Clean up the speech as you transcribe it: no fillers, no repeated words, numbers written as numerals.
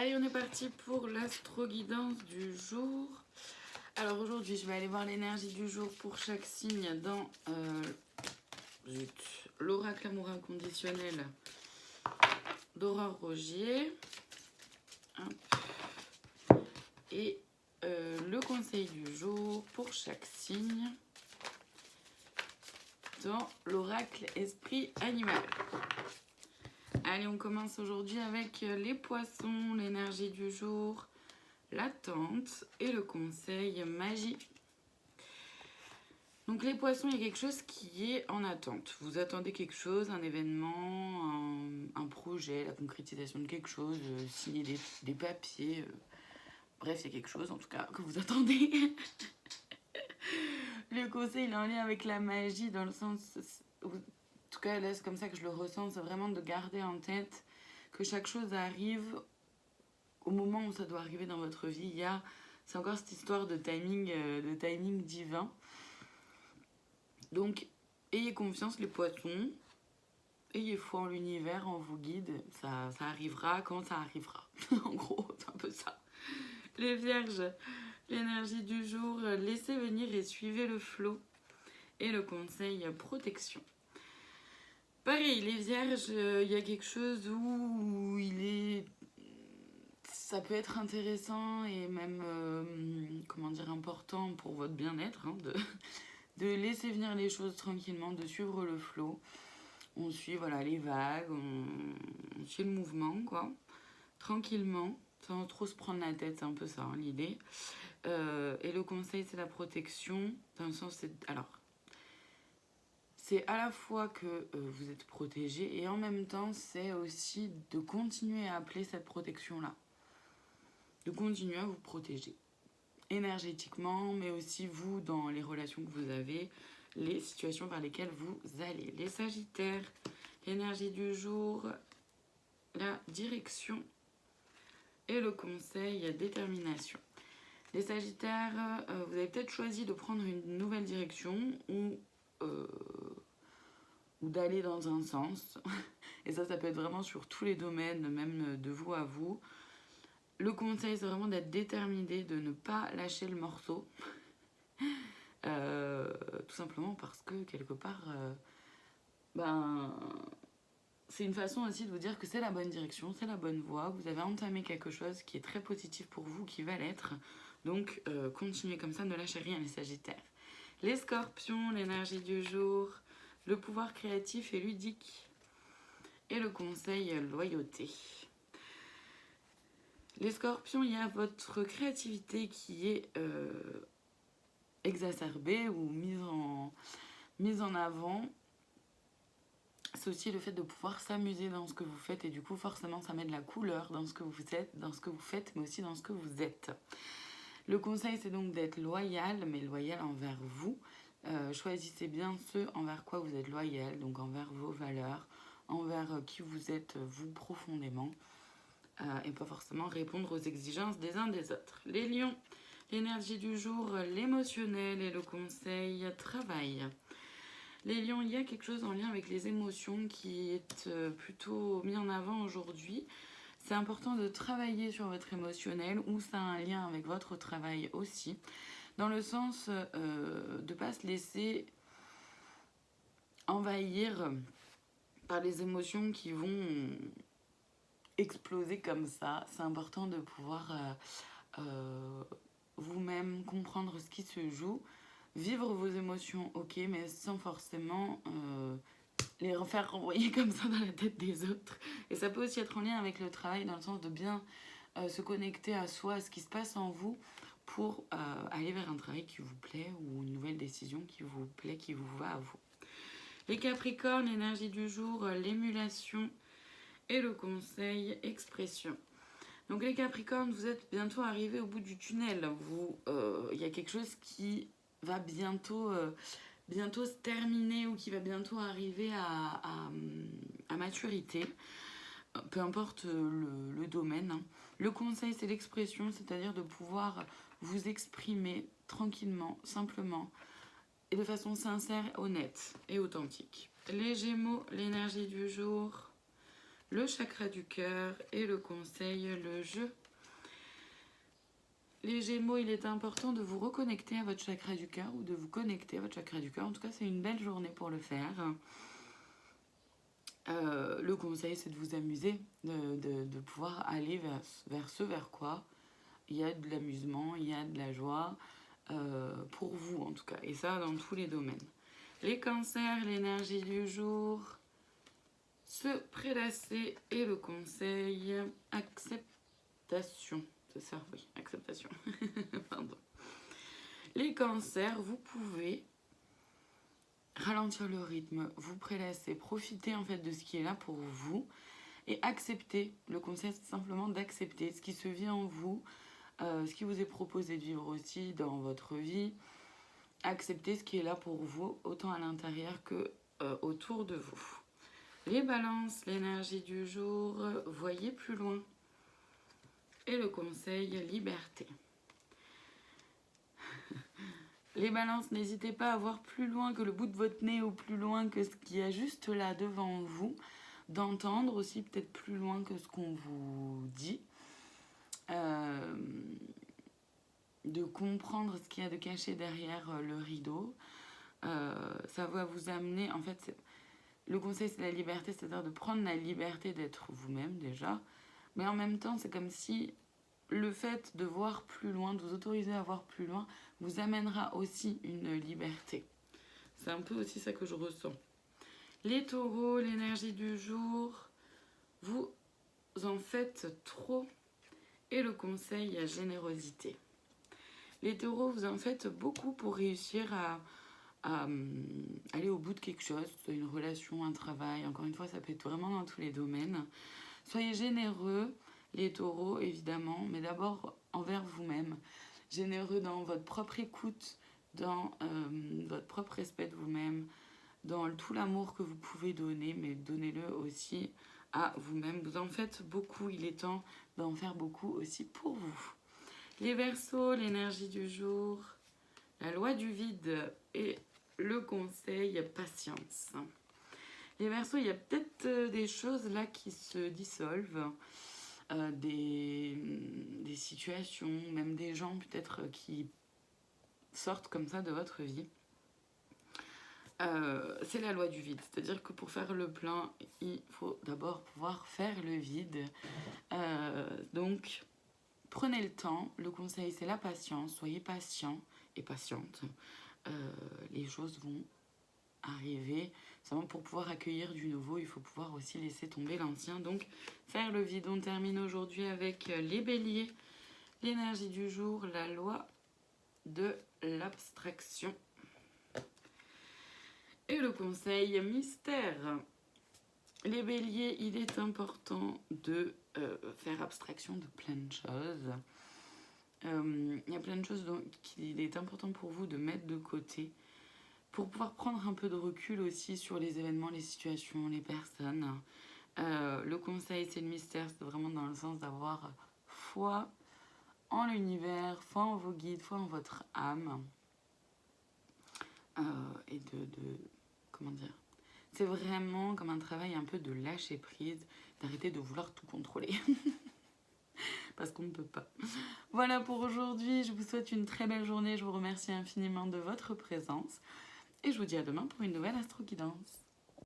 Allez, on est parti pour l'astro-guidance du jour. Alors aujourd'hui, je vais aller voir l'énergie du jour pour chaque signe dans l'oracle amour inconditionnel d'Aurore Rogier. Et le conseil du jour pour chaque signe dans l'oracle esprit animal. Allez, on commence aujourd'hui avec les poissons, l'énergie du jour, l'attente et le conseil magie. Donc les poissons, il y a quelque chose qui est en attente. Vous attendez quelque chose, un événement, un projet, la concrétisation de quelque chose, signer des papiers. Bref, il y a quelque chose en tout cas que vous attendez. Le conseil il est en lien avec la magie dans le sens... En tout cas, là, c'est comme ça que je le ressens, c'est vraiment de garder en tête que chaque chose arrive au moment où ça doit arriver dans votre vie. C'est encore cette histoire de timing divin. Donc, ayez confiance les poissons, ayez foi en l'univers, en vos guides, ça arrivera quand ça arrivera. En gros, c'est un peu ça. Les vierges, l'énergie du jour, laissez venir et suivez le flot. Et le conseil protection. Pareil, les vierges, il y a quelque chose où ça peut être intéressant et même, important pour votre bien-être, de laisser venir les choses tranquillement, de suivre le flot. On suit les vagues, on suit le mouvement, quoi, tranquillement, sans trop se prendre la tête, c'est un peu ça, l'idée. Et le conseil, c'est la protection, dans le sens, c'est à la fois que vous êtes protégé et en même temps, c'est aussi de continuer à appeler cette protection-là. De continuer à vous protéger. Énergétiquement, mais aussi vous dans les relations que vous avez, les situations vers lesquelles vous allez. Les Sagittaires, l'énergie du jour, la direction et le conseil détermination. Les Sagittaires, vous avez peut-être choisi de prendre une nouvelle direction ou d'aller dans un sens. Et ça peut être vraiment sur tous les domaines, même de vous à vous. Le conseil, c'est vraiment d'être déterminé, de ne pas lâcher le morceau. Tout simplement parce que, quelque part, c'est une façon aussi de vous dire que c'est la bonne direction, c'est la bonne voie. Vous avez entamé quelque chose qui est très positif pour vous, qui va l'être. Donc, continuez comme ça, ne lâchez rien, les Sagittaires. Les Scorpions, l'énergie du jour, le pouvoir créatif et ludique. Et le conseil loyauté. Les Scorpions, il y a votre créativité qui est exacerbée ou mise en avant. C'est aussi le fait de pouvoir s'amuser dans ce que vous faites et du coup forcément ça met de la couleur dans ce que vous êtes, dans ce que vous faites, mais aussi dans ce que vous êtes. Le conseil c'est donc d'être loyal, mais loyal envers vous. Choisissez bien ce envers quoi vous êtes loyal, donc envers vos valeurs, envers qui vous êtes vous profondément, et pas forcément répondre aux exigences des uns des autres. Les lions, l'énergie du jour, l'émotionnel et le conseil travail. Les lions, il y a quelque chose en lien avec les émotions qui est plutôt mis en avant aujourd'hui. C'est important de travailler sur votre émotionnel ou ça a un lien avec votre travail aussi. Dans le sens de ne pas se laisser envahir par les émotions qui vont exploser comme ça. C'est important de pouvoir vous-même comprendre ce qui se joue. Vivre vos émotions, ok, mais sans forcément les faire renvoyer comme ça dans la tête des autres. Et ça peut aussi être en lien avec le travail, dans le sens de bien se connecter à soi, à ce qui se passe en vous, pour aller vers un travail qui vous plaît ou une nouvelle décision qui vous plaît, qui vous va à vous. Les Capricornes, l'énergie du jour, l'émulation et le conseil expression. Donc les Capricornes, vous êtes bientôt arrivés au bout du tunnel. Il y a quelque chose qui va bientôt se terminer ou qui va bientôt arriver à maturité, peu importe le domaine. Le conseil, c'est l'expression, c'est-à-dire de pouvoir vous exprimer tranquillement, simplement, et de façon sincère, honnête et authentique. Les Gémeaux, l'énergie du jour, le chakra du cœur et le conseil, le jeu. Les Gémeaux, il est important de vous reconnecter à votre chakra du cœur ou de vous connecter à votre chakra du cœur. En tout cas, c'est une belle journée pour le faire. Le conseil, c'est de vous amuser, de pouvoir aller vers ce vers quoi il y a de l'amusement, il y a de la joie, pour vous en tout cas, et ça dans tous les domaines. Les cancers, l'énergie du jour, se prélasser et le conseil, acceptation. C'est ça, oui, acceptation. Pardon. Les cancers, vous pouvez ralentir le rythme, vous prélasser, profiter en fait de ce qui est là pour vous et accepter. Le conseil, c'est simplement d'accepter ce qui se vit en vous, ce qui vous est proposé de vivre aussi dans votre vie. Accepter ce qui est là pour vous, autant à l'intérieur que autour de vous. Les balances, l'énergie du jour, voyez plus loin. Et le conseil, liberté. Les balances, n'hésitez pas à voir plus loin que le bout de votre nez ou plus loin que ce qu'il y a juste là devant vous. D'entendre aussi peut-être plus loin que ce qu'on vous dit. De comprendre ce qu'il y a de caché derrière le rideau. Ça va vous amener, en fait, le conseil c'est la liberté, c'est-à-dire de prendre la liberté d'être vous-même déjà, mais en même temps c'est comme si le fait de voir plus loin, de vous autoriser à voir plus loin, vous amènera aussi une liberté. C'est un peu aussi ça que je ressens. Les taureaux, l'énergie du jour, vous en faites trop et le conseil, générosité. Les taureaux, vous en faites beaucoup pour réussir à aller au bout de quelque chose, soit une relation, un travail, encore une fois, ça peut être vraiment dans tous les domaines. Soyez généreux, les taureaux, évidemment, mais d'abord envers vous-même. Généreux dans votre propre écoute, dans votre propre respect de vous-même, dans tout l'amour que vous pouvez donner, mais donnez-le aussi à vous-même. Vous en faites beaucoup, il est temps d'en faire beaucoup aussi pour vous. Les Verseaux, l'énergie du jour, la loi du vide et le conseil, patience. Les Verseaux, il y a peut-être des choses là qui se dissolvent, des situations, même des gens peut-être qui sortent comme ça de votre vie. C'est la loi du vide, c'est-à-dire que pour faire le plein, il faut d'abord pouvoir faire le vide. Donc, prenez le temps. Le conseil, c'est la patience. Soyez patient et patiente. Les choses vont arriver. Seulement pour pouvoir accueillir du nouveau, il faut pouvoir aussi laisser tomber l'ancien. Donc, faire le vide. On termine aujourd'hui avec les béliers. L'énergie du jour, la loi de l'abstraction. Et le conseil mystère. Les béliers, il est important de faire abstraction de plein de choses. Il y a plein de choses qu'il est important pour vous de mettre de côté pour pouvoir prendre un peu de recul aussi sur les événements, les situations, les personnes. Le conseil, c'est le mystère, c'est vraiment dans le sens d'avoir foi en l'univers, foi en vos guides, foi en votre âme. Et comment dire, c'est vraiment comme un travail un peu de lâcher prise, d'arrêter de vouloir tout contrôler. Parce qu'on ne peut pas. Voilà pour aujourd'hui, je vous souhaite une très belle journée, je vous remercie infiniment de votre présence et je vous dis à demain pour une nouvelle Astro Guidance.